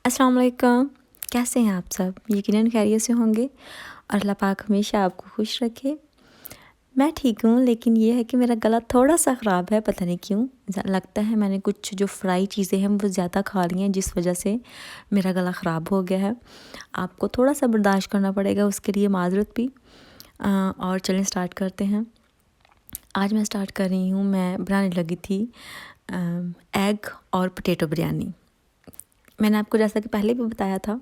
अस्सलाम वालेकुम। कैसे हैं आप सब? यकीनन खैरियत से होंगे और अल्लाह पाक हमेशा आपको खुश रखे। मैं ठीक हूँ, लेकिन ये है कि मेरा गला थोड़ा-सा ख़राब है, पता नहीं क्यों? लगता है मैंने कुछ जो फ्राई चीज़ें हैं वो ज़्यादा खा ली हैं, जिस वजह से मेरा गला ख़राब हो गया है। आपको थोड़ा-सा बर्दाश्त करना पड़ेगा, उसके लिए माज़रत भी। और चलें स्टार्ट करते हैं। आज मैं स्टार्ट कर रही हूँ, मैं बनाने लगी थी एग और पोटैटो बिरयानी। मैंने आपको जैसा कि पहले भी बताया था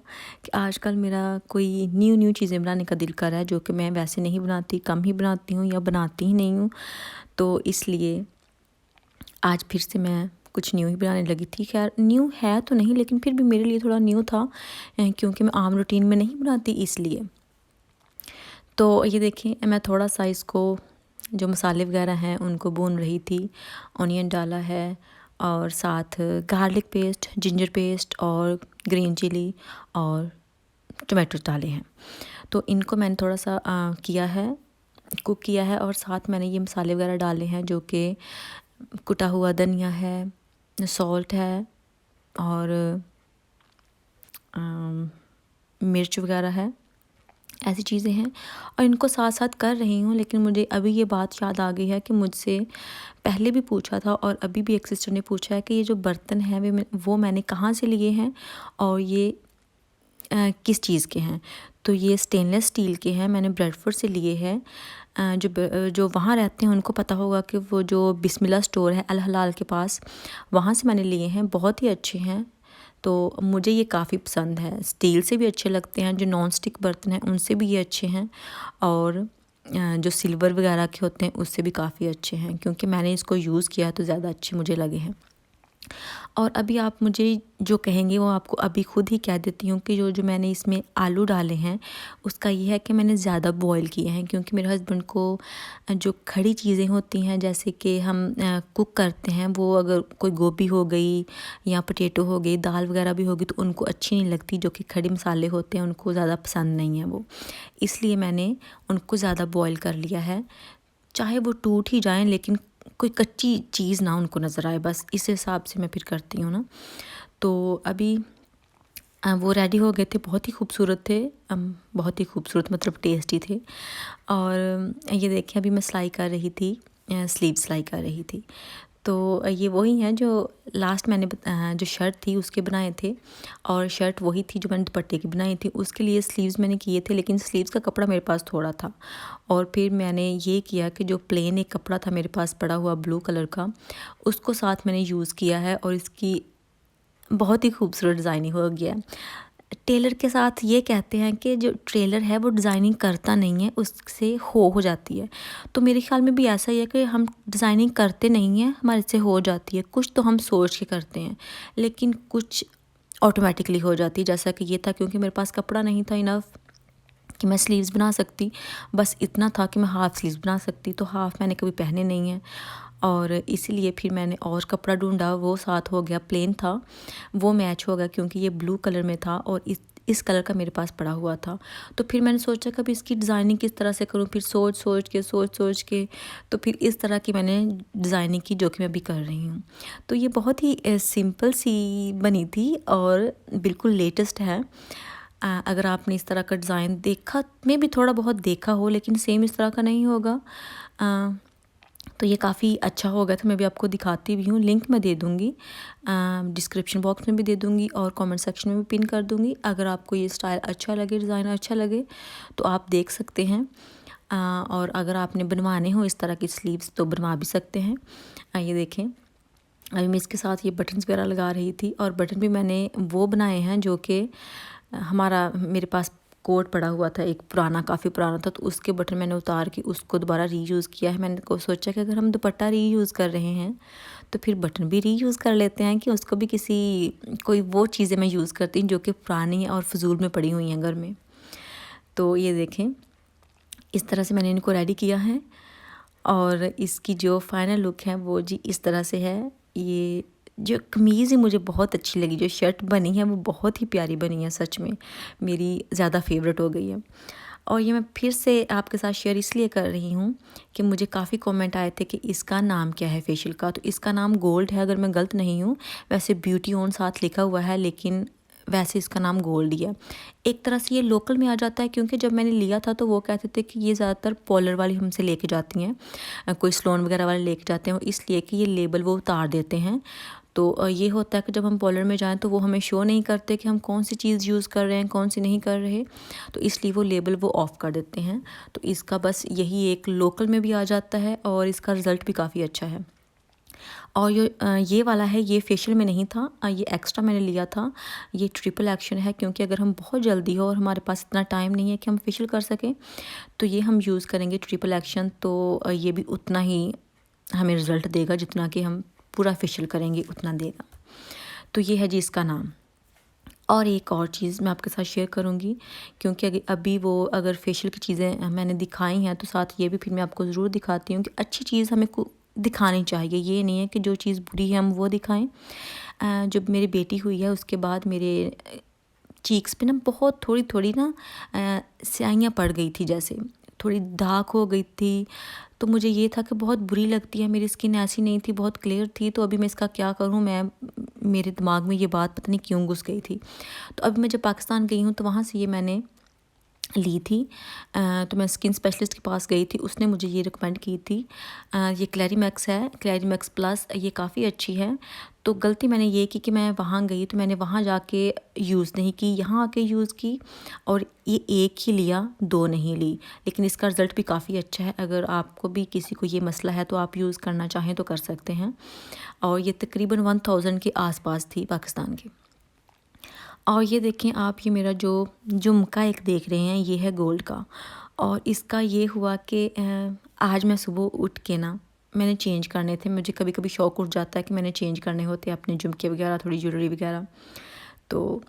कि आजकल मेरा कोई न्यू चीज़ें बनाने का दिल कर रहा है, जो कि मैं वैसे नहीं बनाती, कम ही बनाती हूँ या बनाती ही नहीं हूँ। तो इसलिए आज फिर से मैं कुछ न्यू ही बनाने लगी थी। खैर न्यू है तो नहीं, लेकिन फिर भी मेरे लिए थोड़ा न्यू था, क्योंकि मैं आम रूटीन में नहीं बनाती इसलिए। तो ये देखिए, मैं थोड़ा सा इसको जो मसाले वगैरह हैं उनको भून रही थी। ऑनियन डाला है और साथ गार्लिक पेस्ट, जिंजर पेस्ट और ग्रीन चिली और टमाटो डाले हैं। तो इनको मैंने थोड़ा सा कुक किया है और साथ मैंने ये मसाले वगैरह डाले हैं, जो कि कुटा हुआ धनिया है, सॉल्ट है और मिर्च वगैरह है, ऐसी चीज़ें हैं। और इनको साथ साथ कर रही हूँ, लेकिन मुझे अभी ये बात याद आ गई है कि मुझसे पहले भी पूछा था और अभी भी एक सिस्टर ने पूछा है कि ये जो बर्तन हैं वो मैंने कहाँ से लिए हैं और ये किस चीज़ के हैं। तो ये स्टेनलेस स्टील के हैं, मैंने ब्रेडफोर्ड से लिए हैं। जो वहाँ रहते हैं उनको पता होगा कि वो जो बिस्मिल्लाह स्टोर है अल हलाल के पास, वहाँ से मैंने लिए हैं। बहुत ही अच्छे हैं, तो मुझे ये काफ़ी पसंद है। स्टील से भी अच्छे लगते हैं, जो नॉन स्टिक बर्तन हैं उनसे भी ये अच्छे हैं, और जो सिल्वर वगैरह के होते हैं उससे भी काफ़ी अच्छे हैं, क्योंकि मैंने इसको यूज़ किया तो ज़्यादा अच्छे मुझे लगे हैं। और अभी आप मुझे जो कहेंगे वो आपको अभी खुद ही कह देती हूँ कि जो मैंने इसमें आलू डाले हैं उसका ये है कि मैंने ज़्यादा बॉईल किए हैं, क्योंकि मेरे हस्बैंड को जो खड़ी चीज़ें होती हैं, जैसे कि हम कुक करते हैं, वो अगर कोई गोभी हो गई या पोटैटो हो गई, दाल वगैरह भी होगी, तो उनको अच्छी नहीं लगती। जो कि खड़े मसाले होते हैं उनको ज़्यादा पसंद नहीं है वो, इसलिए मैंने उनको ज़्यादा बॉईल कर लिया है। चाहे वो टूट ही जाएँ, लेकिन कोई कच्ची चीज़ ना उनको नज़र आए, बस इस हिसाब से मैं फिर करती हूँ ना। तो अभी वो रेडी हो गए थे, बहुत ही खूबसूरत थे, बहुत ही खूबसूरत मतलब टेस्टी थे। और ये देखिए, अभी मैं सिलाई कर रही थी, स्लीव सिलाई कर रही थी। तो ये वही हैं जो लास्ट मैंने जो शर्ट थी उसके बनाए थे, और शर्ट वही थी जो मैंने दुपट्टे की बनाई थी। उसके लिए स्लीव्स मैंने किए थे, लेकिन स्लीव्स का कपड़ा मेरे पास थोड़ा था, और फिर मैंने ये किया कि जो प्लेन एक कपड़ा था मेरे पास पड़ा हुआ ब्लू कलर का, उसको साथ मैंने यूज़ किया है, और इसकी बहुत ही खूबसूरत डिज़ाइनिंग हो गया है। टेलर के साथ ये कहते हैं कि जो टेलर है वो डिज़ाइनिंग करता नहीं है, उससे हो जाती है। तो मेरे ख़्याल में भी ऐसा ही है कि हम डिज़ाइनिंग करते नहीं हैं, हमारे से हो जाती है। कुछ तो हम सोच के करते हैं, लेकिन कुछ ऑटोमेटिकली हो जाती है। जैसा कि ये था, क्योंकि मेरे पास कपड़ा नहीं था इनफ कि मैं स्लीव्स बना सकती, बस इतना था कि मैं हाफ़ स्लीव्स बना सकती, तो हाफ़ मैंने कभी पहने नहीं हैं, और इसीलिए फिर मैंने और कपड़ा ढूंढा, वो साथ हो गया, प्लेन था, वो मैच हो गया, क्योंकि ये ब्लू कलर में था और इस कलर का मेरे पास पड़ा हुआ था। तो फिर मैंने सोचा कभी इसकी डिज़ाइनिंग किस तरह से करूँ, फिर सोच के तो फिर इस तरह की मैंने डिज़ाइनिंग की, जो कि मैं अभी कर रही हूँ। तो ये बहुत ही सिंपल सी बनी थी और बिल्कुल लेटेस्ट है। अगर आपने इस तरह का डिज़ाइन देखा में भी थोड़ा बहुत देखा हो, लेकिन सेम इस तरह का नहीं होगा, तो ये काफ़ी अच्छा हो गया था। मैं भी आपको दिखाती भी हूँ, लिंक मैं दे दूँगी, डिस्क्रिप्शन बॉक्स में भी दे दूँगी और कमेंट सेक्शन में भी पिन कर दूँगी। अगर आपको ये स्टाइल अच्छा लगे, डिज़ाइन अच्छा लगे, तो आप देख सकते हैं। और अगर आपने बनवाने हो इस तरह की स्लीव्स तो बनवा भी सकते हैं। ये देखें, अभी मैं इसके साथ ये बटन्स वगैरह लगा रही थी, और बटन भी मैंने वो बनाए हैं जो कि मेरे पास कोट पड़ा हुआ था एक पुराना, काफ़ी पुराना था, तो उसके बटन मैंने उतार के उसको दोबारा रीयूज़ किया है। मैंने को सोचा कि अगर हम दुपट्टा रीयूज़ कर रहे हैं तो फिर बटन भी रीयूज़ कर लेते हैं, कि उसको भी कोई वो चीज़ें मैं यूज़ करती हूँ जो कि पुरानी और फजूल में पड़ी हुई हैं घर में। तो ये देखें, इस तरह से मैंने इनको रेडी किया है, और इसकी जो फाइनल लुक है वो जी इस तरह से है। ये जो कमीज़ ही मुझे बहुत अच्छी लगी, जो शर्ट बनी है वो बहुत ही प्यारी बनी है, सच में मेरी ज़्यादा फेवरेट हो गई है। और ये मैं फिर से आपके साथ शेयर इसलिए कर रही हूँ कि मुझे काफ़ी कमेंट आए थे कि इसका नाम क्या है फेशियल का। तो इसका नाम गोल्ड है, अगर मैं गलत नहीं हूँ। वैसे ब्यूटी ऑन साथ लिखा हुआ है, लेकिन वैसे इसका नाम गोल्डी है। एक तरह से ये लोकल में आ जाता है, क्योंकि जब मैंने लिया था तो वो कहते थे कि ये ज़्यादातर पॉलर वाली हमसे लेके जाती हैं, कोई स्लोन वगैरह वाले लेके जाते हैं, इसलिए कि ये लेबल वो उतार देते हैं। तो ये होता है कि जब हम पॉलर में जाएं तो वो हमें शो नहीं करते कि हम कौन सी चीज़ यूज़ कर रहे हैं, कौन सी नहीं कर रहे, तो इसलिए वो लेबल वो ऑफ़ कर देते हैं। तो इसका बस यही एक लोकल में भी आ जाता है और इसका रिज़ल्ट भी काफ़ी अच्छा है। और ये वाला है, ये फेशियल में नहीं था, ये एक्स्ट्रा मैंने लिया था। ये ट्रिपल एक्शन है, क्योंकि अगर हम बहुत जल्दी हो और हमारे पास इतना टाइम नहीं है कि हम फेशियल कर सकें, तो ये हम यूज़ करेंगे ट्रिपल एक्शन। तो ये भी उतना ही हमें रिज़ल्ट देगा जितना कि हम पूरा फेशियल करेंगे उतना देगा। तो ये है जी इसका नाम। और एक और चीज़ मैं आपके साथ शेयर करूँगी, क्योंकि अभी वो अगर फेशियल की चीज़ें मैंने दिखाई हैं तो साथ ये भी फिर मैं आपको ज़रूर दिखाती हूँ कि अच्छी चीज़ हमें दिखानी चाहिए। ये नहीं है कि जो चीज़ बुरी है हम वो दिखाएं। जब मेरी बेटी हुई है उसके बाद मेरे चीक्स पे ना बहुत थोड़ी थोड़ी ना स्याहियाँ पड़ गई थी, जैसे थोड़ी दाग हो गई थी। तो मुझे ये था कि बहुत बुरी लगती है, मेरी स्किन ऐसी नहीं थी, बहुत क्लियर थी। तो अभी मैं इसका क्या करूँ, मेरे दिमाग में ये बात पता नहीं क्यों घुस गई थी। तो अभी मैं जब पाकिस्तान गई हूँ तो वहाँ से ये मैंने ली थी। तो मैं स्किन स्पेशलिस्ट के पास गई थी, उसने मुझे ये रिकमेंड की थी। ये क्लैरीमैक्स है, क्लैरीमैक्स प्लस, ये काफ़ी अच्छी है। तो गलती मैंने ये की कि मैं वहाँ गई तो मैंने वहाँ जाके यूज़ नहीं की, यहाँ आके यूज़ की, और ये एक ही लिया, दो नहीं ली। लेकिन इसका रिज़ल्ट भी काफ़ी अच्छा है। अगर आपको भी किसी को ये मसला है तो आप यूज़ करना चाहें तो कर सकते हैं। और ये तकरीबन 1000 के आसपास थी पाकिस्तान की। और ये देखें आप, ये मेरा जो झुमका एक देख रहे हैं, ये है गोल्ड का। और इसका ये हुआ कि आज मैं सुबह उठ के ना मैंने चेंज करने थे। मुझे कभी कभी शौक़ उठ जाता है कि मैंने चेंज करने होते हैं अपने झुमके वगैरह, थोड़ी ज्वेलरी वगैरह। तो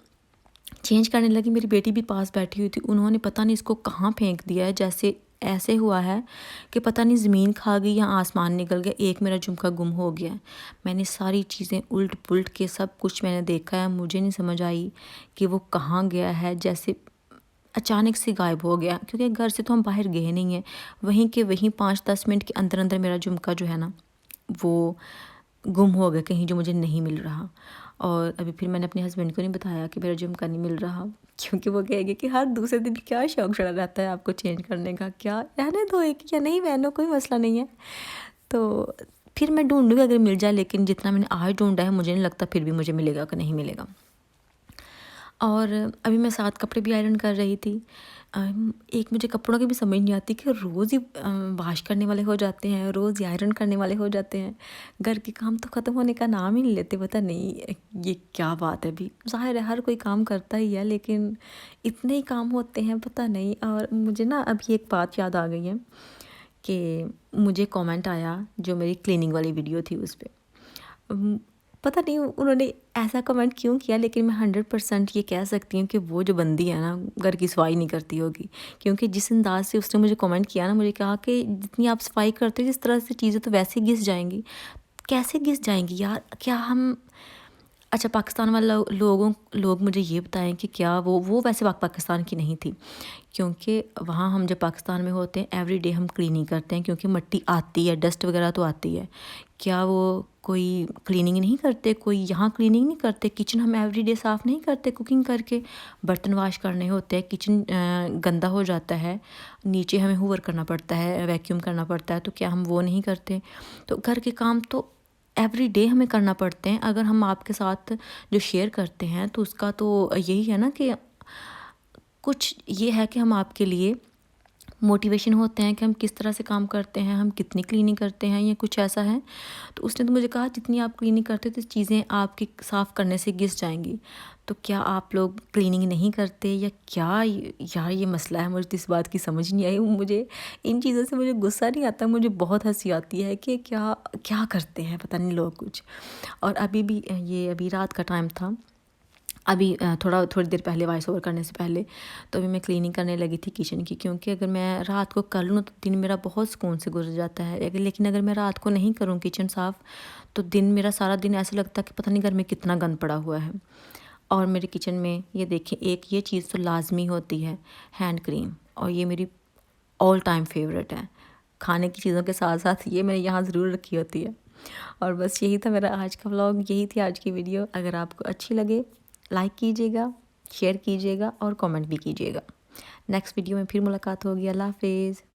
चेंज करने लगी, मेरी बेटी भी पास बैठी हुई थी, उन्होंने पता नहीं इसको कहाँ फेंक दिया है। जैसे ऐसे हुआ है कि पता नहीं ज़मीन खा गई या आसमान निकल गया, एक मेरा झुमका गुम हो गया है। मैंने सारी चीज़ें उल्ट पुल्ट के सब कुछ मैंने देखा है, मुझे नहीं समझ आई कि वो कहाँ गया है। जैसे अचानक से गायब हो गया, क्योंकि घर से तो हम बाहर गए नहीं हैं। वहीं के वहीं 5-10 मिनट के अंदर अंदर मेरा झुमका जो है ना वो गुम हो गया कहीं, जो मुझे नहीं मिल रहा। और अभी फिर मैंने अपने हस्बैंड को नहीं बताया कि मेरा झुमका नहीं मिल रहा, क्योंकि वो कहेंगे कि हर दूसरे दिन क्या शौक़ चढ़ा रहता है आपको चेंज करने का, क्या रहने दो एक, या नहीं बहनों कोई मसला नहीं है। तो फिर मैं ढूंढूंगी अगर मिल जाए, लेकिन जितना मैंने आज ढूंढा है मुझे नहीं लगता फिर भी मुझे मिलेगा कि नहीं मिलेगा। और अभी मैं 7 कपड़े भी आयरन कर रही थी। एक मुझे कपड़ों की भी समझ नहीं आती कि रोज़ ही वाश करने वाले हो जाते हैं, रोज़ ही आयरन करने वाले हो जाते हैं। घर के काम तो ख़त्म होने का नाम ही नहीं लेते, पता नहीं ये क्या बात है। अभी ज़ाहिर है हर कोई काम करता ही है, लेकिन इतने ही काम होते हैं पता नहीं। और मुझे ना अभी एक बात याद आ गई है कि मुझे कमेंट आया जो मेरी क्लीनिंग वाली वीडियो थी उस पर। पता नहीं उन्होंने ऐसा कमेंट क्यों किया, लेकिन मैं 100% ये कह सकती हूँ कि वो जो बंदी है ना घर की सफाई नहीं करती होगी। क्योंकि जिस अंदाज से उसने मुझे कमेंट किया ना, मुझे कहा कि जितनी आप सफाई करते हो जिस तरह से चीज़ें तो वैसे घिस जाएंगी। कैसे घिस जाएंगी यार, क्या हम, अच्छा पाकिस्तान वाले लोग मुझे ये बताएं कि क्या वो वैसे पाकिस्तान की नहीं थी, क्योंकि वहाँ हम जब पाकिस्तान में होते हैं एवरीडे हम क्लीनिंग करते हैं, क्योंकि मिट्टी आती है, डस्ट वगैरह तो आती है। क्या वो कोई क्लीनिंग नहीं करते, कोई यहाँ क्लीनिंग नहीं करते? किचन हम एवरीडे साफ़ नहीं करते कुकिंग करके? बर्तन वाश करने होते हैं, किचन गंदा हो जाता है, नीचे हमें हूवर करना पड़ता है, वैक्यूम करना पड़ता है, तो क्या हम वो नहीं करते? तो घर के काम तो एवरीडे हमें करना पड़ते हैं। अगर हम आपके साथ जो शेयर करते हैं तो उसका तो यही है ना कि कुछ ये है कि हम आपके लिए मोटिवेशन होते हैं कि हम किस तरह से काम करते हैं, हम कितनी क्लीनिंग करते हैं, या कुछ ऐसा है। तो उसने तो मुझे कहा जितनी आप क्लीनिंग करते हो तो चीज़ें आपकी साफ़ करने से घिस जाएंगी। तो क्या आप लोग क्लीनिंग नहीं करते या क्या? यार ये मसला है, मुझे तो इस बात की समझ नहीं आई। मुझे इन चीज़ों से मुझे गुस्सा नहीं आता, मुझे बहुत हंसी आती है कि क्या क्या करते हैं पता नहीं लोग कुछ। और अभी भी ये अभी रात का टाइम था, अभी थोड़ी देर पहले वॉइस ओवर करने से पहले, तो अभी मैं क्लीनिंग करने लगी थी किचन की। क्योंकि अगर मैं रात को कर लूँ तो दिन मेरा बहुत सुकून से गुजर जाता है, लेकिन अगर मैं रात को नहीं करूँ किचन साफ़ तो दिन मेरा सारा दिन ऐसा लगता है कि पता नहीं घर में कितना गंद पड़ा हुआ है। और मेरे किचन में ये देखें, एक ये चीज़ तो लाजमी होती है, हैंड क्रीम, और ये मेरी ऑल टाइम फेवरेट है। खाने की चीज़ों के साथ साथ ये मैंने यहाँ ज़रूर रखी होती है। और बस यही था मेरा आज का व्लॉग, यही थी आज की वीडियो। अगर आपको अच्छी लगे लाइक कीजिएगा, शेयर कीजिएगा और कमेंट भी कीजिएगा। नेक्स्ट वीडियो में फिर मुलाकात होगी। अल्लाह हाफिज़।